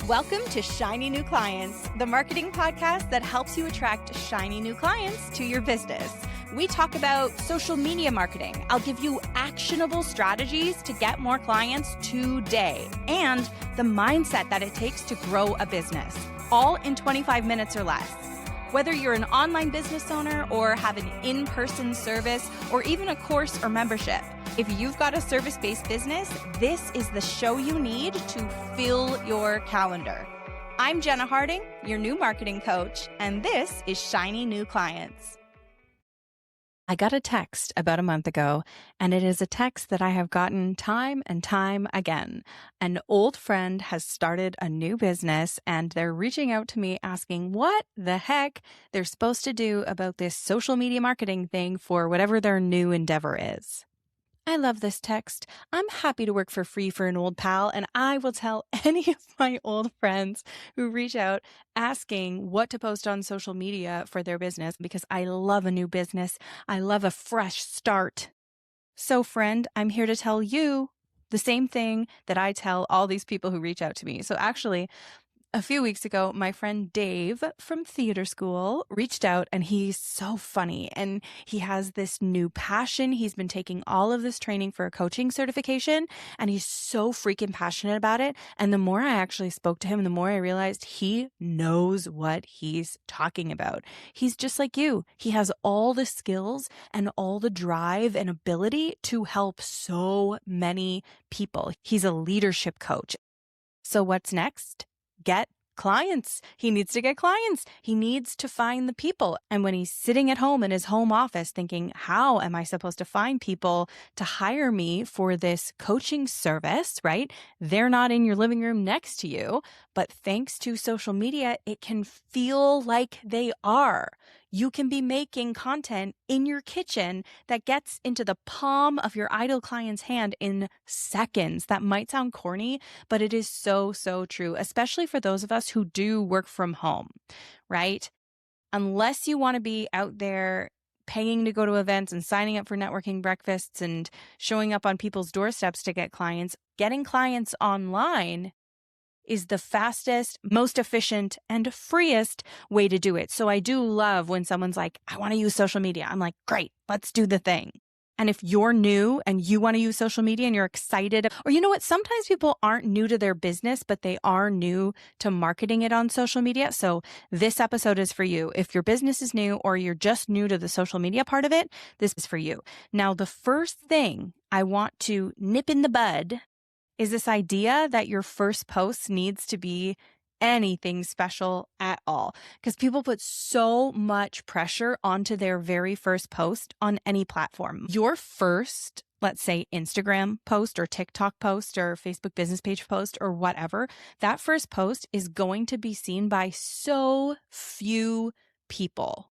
Welcome to Shiny New Clients, the marketing podcast that helps you attract shiny new clients to your business. We talk about social media marketing. I'll give you actionable strategies to get more clients today and the mindset that it takes to grow a business, all in 25 minutes or less. Whether you're an online business owner or have an in-person service or even a course or membership, if you've got a service-based business, this is the show you need to fill your calendar. I'm Jenna Harding, your new marketing coach, and this is Shiny New Clients. I got a text about a month ago, and it is a text that I have gotten time and time again. An old friend has started a new business, and they're reaching out to me asking what the heck they're supposed to do about this social media marketing thing for whatever their new endeavor is. I love this text. I'm happy to work for free for an old pal, and I will tell any of my old friends who reach out asking what to post on social media for their business because I love a new business. I love a fresh start. So friend, I'm here to tell you the same thing that I tell all these people who reach out to me. So actually, a few weeks ago, my friend Dave from theater school reached out, and he's so funny and he has this new passion. He's been taking all of this training for a coaching certification and he's so freaking passionate about it. And the more I actually spoke to him, the more I realized he knows what he's talking about. He's just like you. He has all the skills and all the drive and ability to help so many people. He's a leadership coach. So what's next? Get clients. He needs to get clients. He needs to find the people. And when he's sitting at home in his home office thinking, how am I supposed to find people to hire me for this coaching service, right? They're not in your living room next to you, but thanks to social media, it can feel like they are. You can be making content in your kitchen that gets into the palm of your ideal client's hand in seconds. That might sound corny, but it is so, so true, especially for those of us who do work from home, right? Unless you want to be out there paying to go to events and signing up for networking breakfasts and showing up on people's doorsteps to get clients, getting clients online is the fastest, most efficient, and freest way to do it. So I do love when someone's like, I want to use social media. I'm like, great, let's do the thing. And if you're new and you want to use social media and you're excited, or you know what, sometimes people aren't new to their business, but they are new to marketing it on social media. So this episode is for you. If your business is new or you're just new to the social media part of it, this is for you. Now, the first thing I want to nip in the bud is this idea that your first post needs to be anything special at all. Because people put so much pressure onto their very first post on any platform. Your first, let's say, Instagram post or TikTok post or Facebook business page post or whatever, that first post is going to be seen by so few people.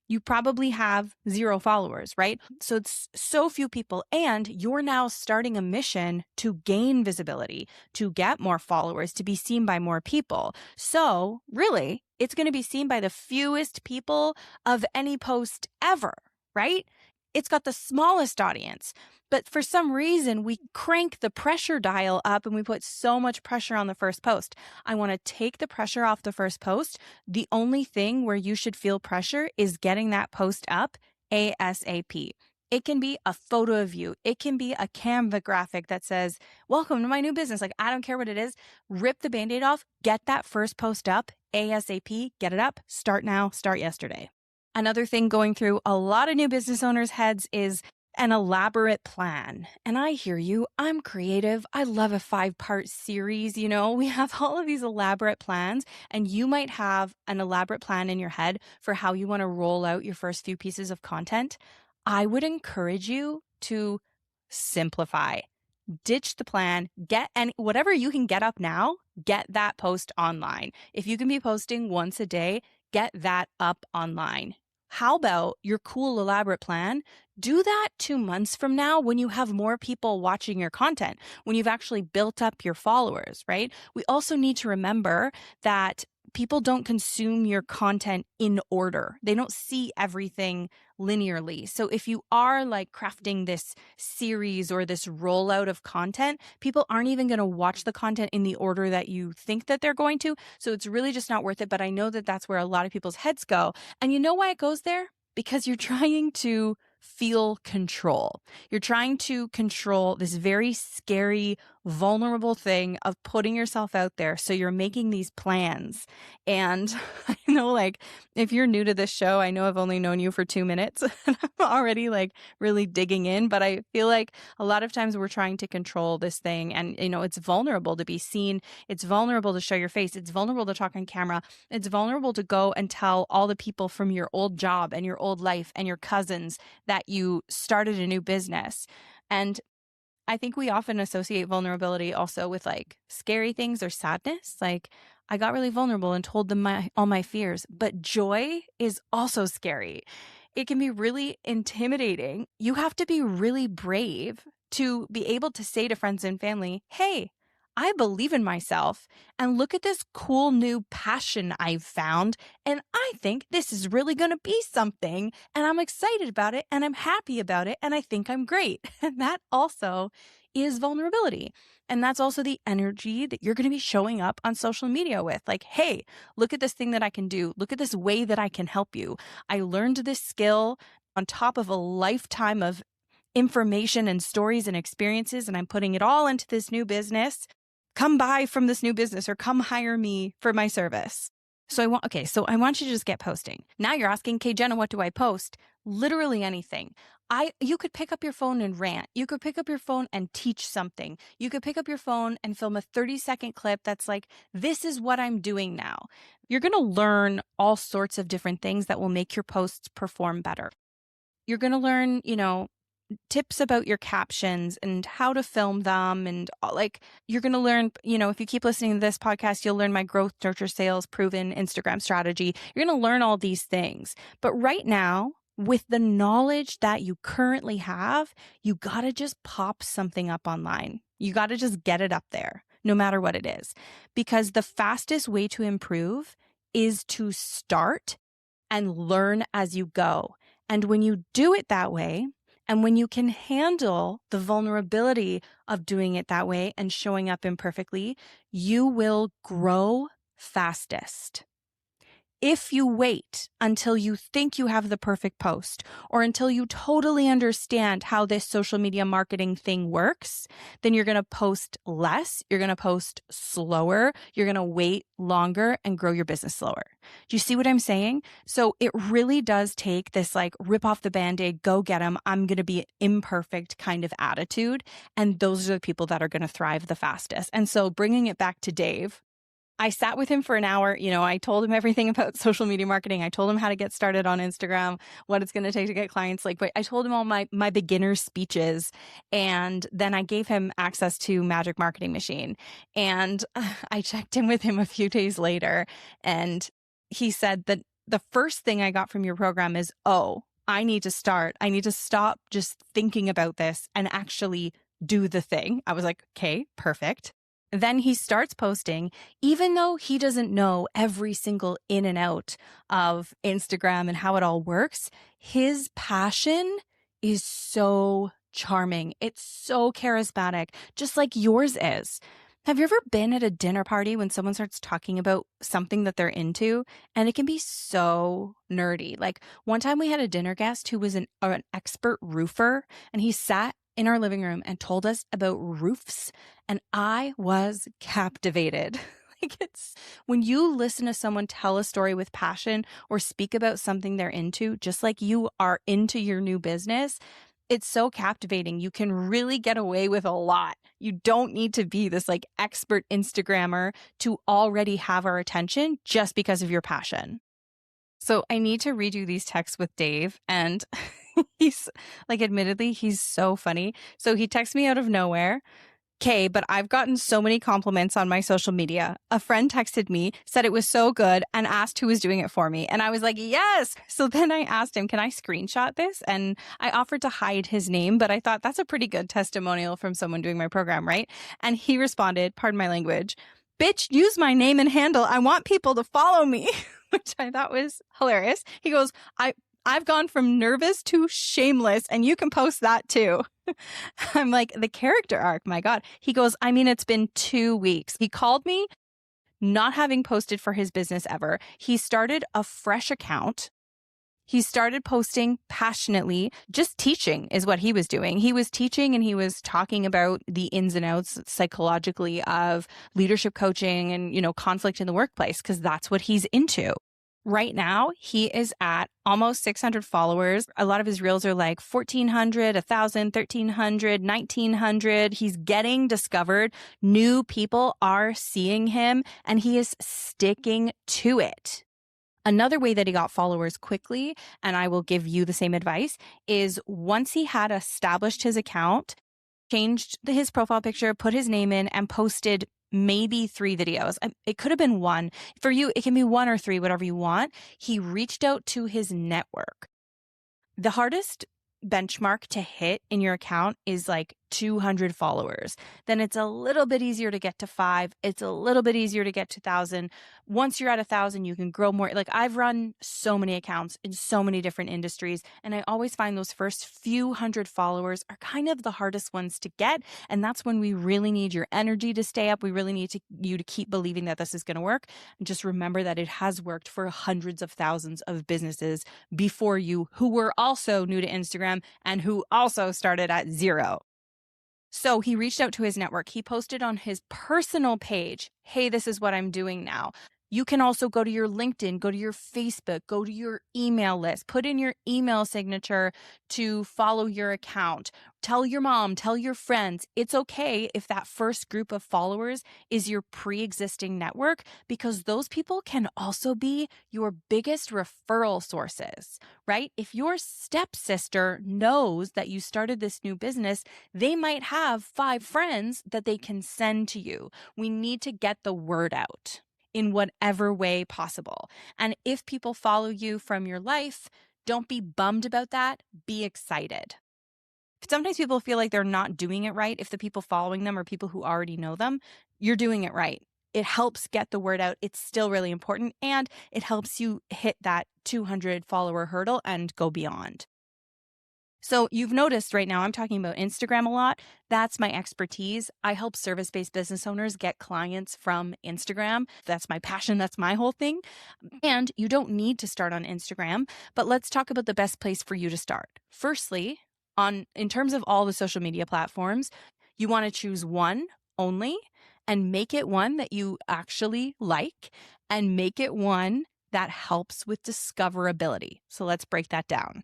You probably have 0 followers, right? So it's so few people, and you're now starting a mission to gain visibility, to get more followers, to be seen by more people. So really, it's going to be seen by the fewest people of any post ever, right? It's got the smallest audience, but for some reason, we crank the pressure dial up and we put so much pressure on the first post. I want to take the pressure off the first post. The only thing where you should feel pressure is getting that post up ASAP. It can be a photo of you. It can be a Canva graphic that says, welcome to my new business. Like, I don't care what it is. Rip the Band-Aid off. Get that first post up ASAP. Get it up. Start now. Start yesterday. Another thing going through a lot of new business owners' heads is an elaborate plan. And I hear you. I'm creative. I love a 5-part series. You know, we have all of these elaborate plans, and you might have an elaborate plan in your head for how you want to roll out your first few pieces of content. I would encourage you to simplify. Ditch the plan, whatever you can get up now, get that post online. If you can be posting once a day, get that up online. How about your cool, elaborate plan? Do that 2 months from now when you have more people watching your content, when you've actually built up your followers, right? We also need to remember that people don't consume your content in order. They don't see everything linearly. So if you are like crafting this series or this rollout of content, people aren't even going to watch the content in the order that you think that they're going to. So it's really just not worth it. But I know that that's where a lot of people's heads go. And you know why it goes there? Because you're trying to feel control. You're trying to control this very scary, vulnerable thing of putting yourself out there. So you're making these plans. And I know, like, if you're new to this show, I know I've only known you for 2 minutes and I'm already like really digging in, but I feel like a lot of times we're trying to control this thing, and, you know, it's vulnerable to be seen. It's vulnerable to show your face. It's vulnerable to talk on camera. It's vulnerable to go and tell all the people from your old job and your old life and your cousins that you started a new business. And I think we often associate vulnerability also with like scary things or sadness. Like, I got really vulnerable and told them all my fears, but joy is also scary. It can be really intimidating. You have to be really brave to be able to say to friends and family, hey, I believe in myself, and look at this cool new passion I've found, and I think this is really going to be something, and I'm excited about it, and I'm happy about it, and I think I'm great. And that also is vulnerability. And that's also the energy that you're going to be showing up on social media with. Like, hey, look at this thing that I can do. Look at this way that I can help you. I learned this skill on top of a lifetime of information and stories and experiences, and I'm putting it all into this new business. Come buy from this new business or come hire me for my service. So I want you to just get posting. Now you're asking, okay, Jenna, what do I post? Literally anything. You could pick up your phone and rant. You could pick up your phone and teach something. You could pick up your phone and film a 30-second clip that's like, this is what I'm doing now. You're going to learn all sorts of different things that will make your posts perform better. You're going to learn, tips about your captions and how to film them. And like, you're going to learn, if you keep listening to this podcast, you'll learn my growth, nurture, sales, proven Instagram strategy. You're going to learn all these things. But right now, with the knowledge that you currently have, you got to just pop something up online. You got to just get it up there, no matter what it is. Because the fastest way to improve is to start and learn as you go. And when you do it that way, and when you can handle the vulnerability of doing it that way and showing up imperfectly, you will grow fastest. If you wait until you think you have the perfect post or until you totally understand how this social media marketing thing works, then you're going to post less, you're going to post slower, you're going to wait longer and grow your business slower. Do you see what I'm saying? So it really does take this like rip off the Band-Aid, go get them, I'm going to be imperfect kind of attitude. And those are the people that are going to thrive the fastest. And so bringing it back to Dave, I sat with him for an hour. I told him everything about social media marketing. I told him how to get started on Instagram, what it's going to take to get clients. But I told him all my beginner speeches. And then I gave him access to Magic Marketing Machine. And I checked in with him a few days later. And he said that the first thing I got from your program is, I need to start. I need to stop just thinking about this and actually do the thing. I was like, okay, perfect. Then he starts posting, even though he doesn't know every single in and out of Instagram and how it all works. His passion is so charming. It's so charismatic, just like yours is. Have you ever been at a dinner party when someone starts talking about something that they're into, and it can be so nerdy? Like one time we had a dinner guest who was an expert roofer, and he sat in our living room and told us about roofs, and I was captivated. It's when you listen to someone tell a story with passion or speak about something they're into, just like you are into your new business, it's so captivating. You can really get away with a lot. You don't need to be this like expert Instagrammer to already have our attention just because of your passion. So I need to redo these texts with Dave, and he's like, admittedly, he's so funny. So he texts me out of nowhere. Okay, but I've gotten so many compliments on my social media. A friend texted me, said it was so good, and asked who was doing it for me. And I was like, yes. So then I asked him, can I screenshot this? And I offered to hide his name, but I thought that's a pretty good testimonial from someone doing my program, right? And he responded, pardon my language, bitch, use my name and handle. I want people to follow me, which I thought was hilarious. He goes, I've gone from nervous to shameless, and you can post that too. I'm like, the character arc, my God. He goes, I mean, it's been 2 weeks. He called me not having posted for his business ever. He started a fresh account. He started posting passionately. Just teaching is what he was doing. He was teaching and he was talking about the ins and outs psychologically of leadership coaching and, conflict in the workplace, because that's what he's into. Right now, he is at almost 600 followers. A lot of his reels are like 1,400, 1,000, 1,300, 1,900. He's getting discovered. New people are seeing him, and he is sticking to it. Another way that he got followers quickly, and I will give you the same advice, is once he had established his account, changed his profile picture, put his name in, and posted maybe 3 videos. It could have been 1. For you, it can be 1 or 3, whatever you want. He reached out to his network. The hardest benchmark to hit in your account is like 200 followers. Then it's a little bit easier to get to 5. It's a little bit easier to get to 1,000. Once you're at 1,000, you can grow more. Like, I've run so many accounts in so many different industries, and I always find those first few hundred followers are kind of the hardest ones to get. And that's when we really need your energy to stay up. We really need you to keep believing that this is going to work. And just remember that it has worked for hundreds of thousands of businesses before you, who were also new to Instagram and who also started at 0. So he reached out to his network. He posted on his personal page, hey, this is what I'm doing now. You can also go to your LinkedIn, go to your Facebook, go to your email list, put in your email signature to follow your account. Tell your mom, tell your friends. It's okay if that first group of followers is your pre-existing network, because those people can also be your biggest referral sources, right? If your stepsister knows that you started this new business, they might have 5 friends that they can send to you. We need to get the word out in whatever way possible. And if people follow you from your life, don't be bummed about that. Be excited. Sometimes people feel like they're not doing it right. If the people following them are people who already know them, you're doing it right. It helps get the word out. It's still really important, and it helps you hit that 200 follower hurdle and go beyond. So you've noticed right now I'm talking about Instagram a lot. That's my expertise. I help service-based business owners get clients from Instagram. That's my passion. That's my whole thing. And you don't need to start on Instagram, but let's talk about the best place for you to start. Firstly, in terms of all the social media platforms, you want to choose one only and make it one that you actually like, and make it one that helps with discoverability. So let's break that down.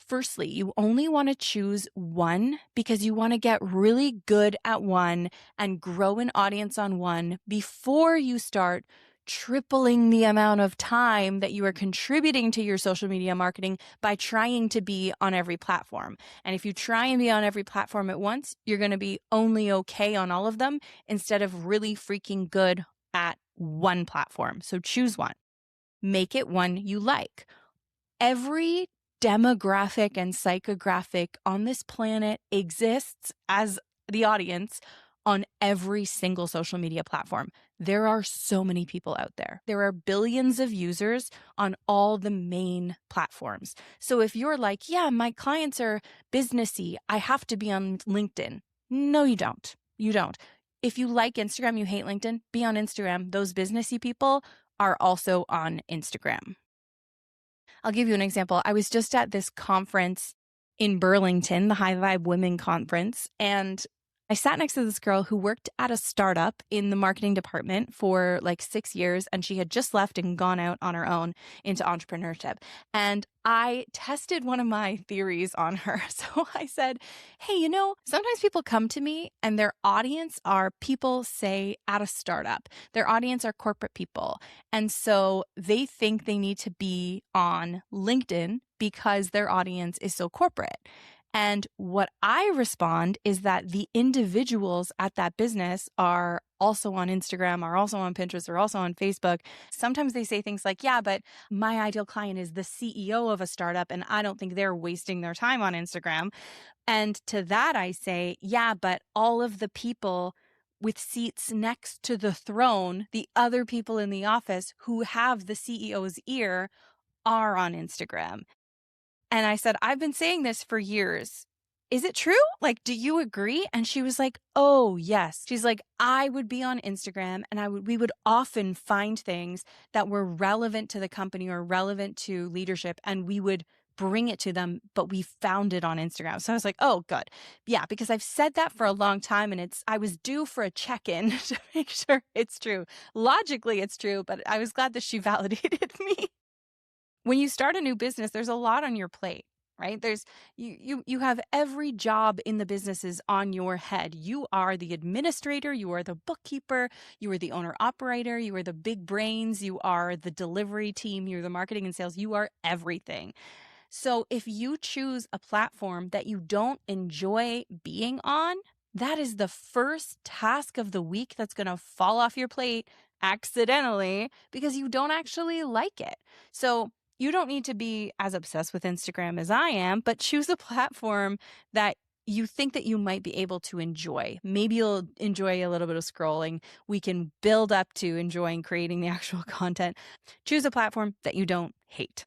Firstly, you only want to choose one because you want to get really good at one and grow an audience on one before you start tripling the amount of time that you are contributing to your social media marketing by trying to be on every platform. And if you try and be on every platform at once, you're going to be only okay on all of them instead of really freaking good at one platform. So choose one. Make it one you like. Every demographic and psychographic on this planet exists as the audience on every single social media platform. There are so many people out there. There are billions of users on all the main platforms. So if you're like, yeah, my clients are businessy, I have to be on LinkedIn. No, you don't. You don't. If you like Instagram, you hate LinkedIn, be on Instagram. Those businessy people are also on Instagram. I'll give you an example. I was just at this conference in Burlington, the High Vibe Women Conference, and I sat next to this girl who worked at a startup in the marketing department for like 6 years, and she had just left and gone out on her own into entrepreneurship. And I tested one of my theories on her. So I said, hey, sometimes people come to me and their audience are people, say, at a startup. Their audience are corporate people. And so they think they need to be on LinkedIn because their audience is so corporate. And what I respond is that the individuals at that business are also on Instagram, are also on Pinterest, are also on Facebook. Sometimes they say things like, yeah, but my ideal client is the CEO of a startup, and I don't think they're wasting their time on Instagram. And to that I say, yeah, but all of the people with seats next to the throne, the other people in the office who have the CEO's ear are on Instagram. And I said, I've been saying this for years. Is it true? Like, do you agree? And she was like, oh, yes. She's like, I would be on Instagram and we would often find things that were relevant to the company or relevant to leadership, and we would bring it to them, but we found it on Instagram. So I was like, oh, good. Yeah, because I've said that for a long time, and I was due for a check-in to make sure it's true. Logically, it's true, but I was glad that she validated me. When you start a new business, there's a lot on your plate, right? You have every job in the business is on your head. You are the administrator, you are the bookkeeper, you are the owner operator, you are the big brains, you are the delivery team, you're the marketing and sales, you are everything. So if you choose a platform that you don't enjoy being on, that is the first task of the week that's going to fall off your plate accidentally because you don't actually like it. So you don't need to be as obsessed with Instagram as I am, but choose a platform that you think that you might be able to enjoy. Maybe you'll enjoy a little bit of scrolling. We can build up to enjoying creating the actual content. Choose a platform that you don't hate.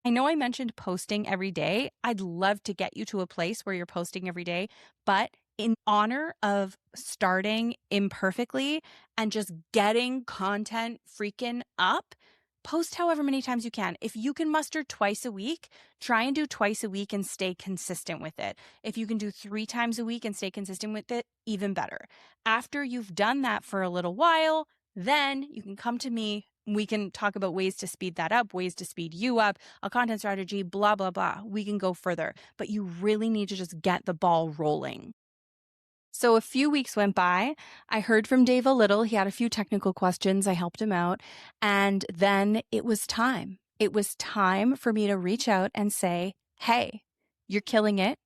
I know I mentioned posting every day. I'd love to get you to a place where you're posting every day, but in honor of starting imperfectly and just getting content freaking up, post however many times you can. If you can muster twice a week, try and do twice a week and stay consistent with it. If you can do 3 times a week and stay consistent with it, even better. After you've done that for a little while, then you can come to me. We can talk about ways to speed that up, ways to speed you up, a content strategy, blah, blah, blah. We can go further, but you really need to just get the ball rolling. So a few weeks went by. I heard from Dave a little. He had a few technical questions. I helped him out. And then it was time. It was time for me to reach out and say, hey, you're killing it.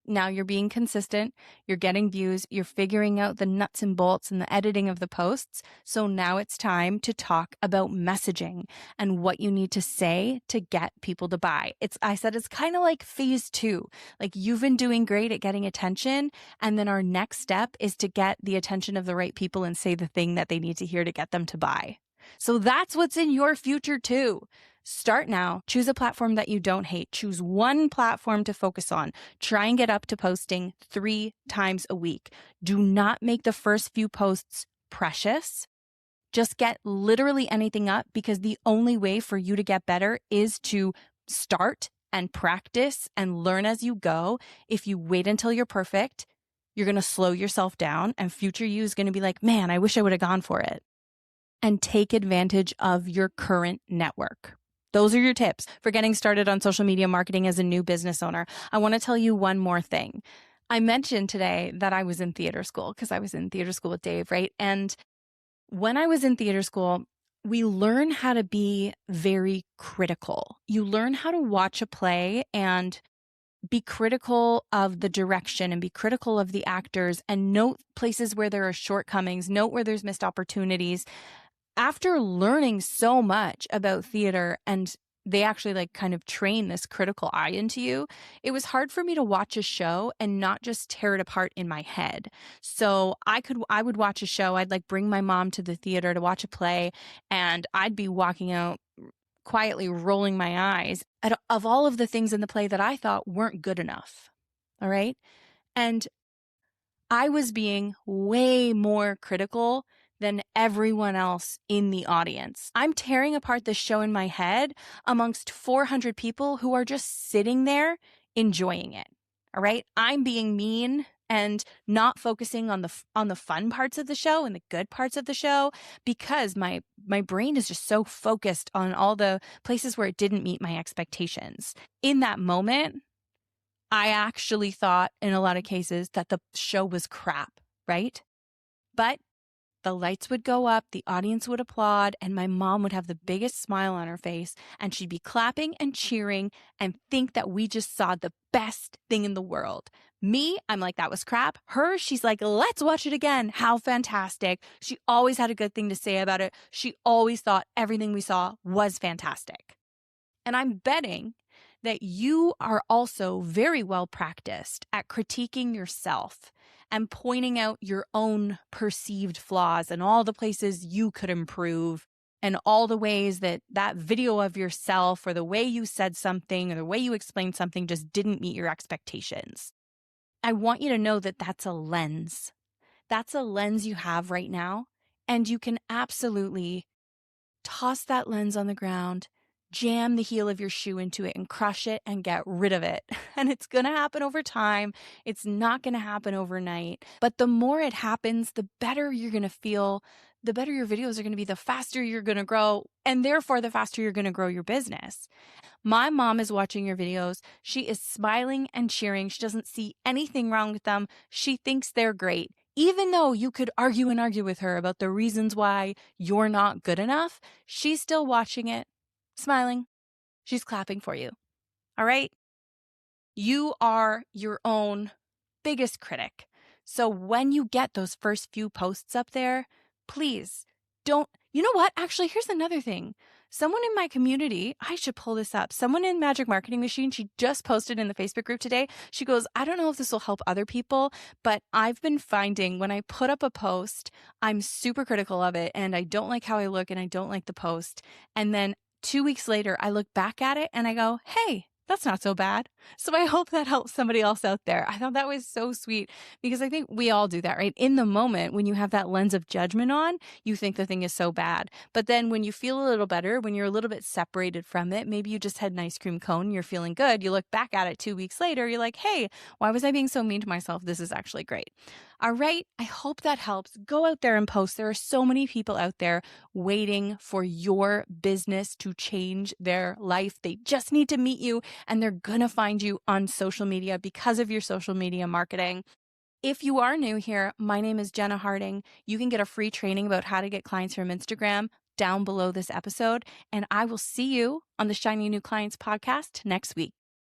Now you're being consistent, you're getting views, you're figuring out the nuts and bolts and the editing of the posts. So now it's time to talk about messaging and what you need to say to get people to buy. I said it's kind of like phase 2. Like you've been doing great at getting attention. And then our next step is to get the attention of the right people and say the thing that they need to hear to get them to buy. So that's what's in your future too. Start now. Choose a platform that you don't hate. Choose one platform to focus on. Try and get up to posting 3 times a week. Do not make the first few posts precious. Just get literally anything up, because the only way for you to get better is to start and practice and learn as you go. If you wait until you're perfect, you're going to slow yourself down, and future you is going to be like, man, I wish I would have gone for it. And take advantage of your current network. Those are your tips for getting started on social media marketing as a new business owner. I want to tell you one more thing. I mentioned today that I was in theater school because I was in theater school with Dave, right? And when I was in theater school, we learn how to be very critical. You learn how to watch a play and be critical of the direction and be critical of the actors and note places where there are shortcomings, note where there's missed opportunities. After learning so much about theater, and they actually kind of train this critical eye into you, it was hard for me to watch a show and not just tear it apart in my head. So I would watch a show. I'd bring my mom to the theater to watch a play, and I'd be walking out quietly rolling my eyes of all of the things in the play that I thought weren't good enough. All right. And I was being way more critical than everyone else in the audience. I'm tearing apart the show in my head amongst 400 people who are just sitting there enjoying it. All right. I'm being mean and not focusing on the fun parts of the show and the good parts of the show, because my brain is just so focused on all the places where it didn't meet my expectations. In that moment, I actually thought in a lot of cases that the show was crap, right? But the lights would go up, the audience would applaud, and my mom would have the biggest smile on her face, and she'd be clapping and cheering and think that we just saw the best thing in the world. Me, I'm like, that was crap. Her, she's like, let's watch it again. How fantastic. She always had a good thing to say about it. She always thought everything we saw was fantastic. And I'm betting that you are also very well practiced at critiquing yourself and pointing out your own perceived flaws and all the places you could improve and all the ways that that video of yourself or the way you said something or the way you explained something just didn't meet your expectations. I want you to know that that's a lens. That's a lens you have right now, and you can absolutely toss that lens on the ground, jam the heel of your shoe into it and crush it and get rid of it. And it's going to happen over time. It's not going to happen overnight. But the more it happens, the better you're going to feel, the better your videos are going to be, the faster you're going to grow, and therefore the faster you're going to grow your business. My mom is watching your videos. She is smiling and cheering. She doesn't see anything wrong with them. She thinks they're great. Even though you could argue and argue with her about the reasons why you're not good enough, she's still watching it, smiling. She's clapping for you. All right? You are your own biggest critic. So when you get those first few posts up there, please don't. You know what? Actually, here's another thing. Someone in my community, I should pull this up. Someone in Magic Marketing Machine, she just posted in the Facebook group today. She goes, I don't know if this will help other people, but I've been finding when I put up a post, I'm super critical of it and I don't like how I look and I don't like the post. And then 2 weeks later, I look back at it and I go, hey, that's not so bad. So I hope that helps somebody else out there. I thought that was so sweet because I think we all do that, right? In the moment, when you have that lens of judgment on, you think the thing is so bad. But then when you feel a little better, when you're a little bit separated from it, maybe you just had an ice cream cone, you're feeling good. You look back at it 2 weeks later, you're like, hey, why was I being so mean to myself? This is actually great. All right. I hope that helps. Go out there and post. There are so many people out there waiting for your business to change their life. They just need to meet you and they're going to find you on social media because of your social media marketing. If you are new here, my name is Jenna Harding. You can get a free training about how to get clients from Instagram down below this episode. And I will see you on the Shiny New Clients podcast next week.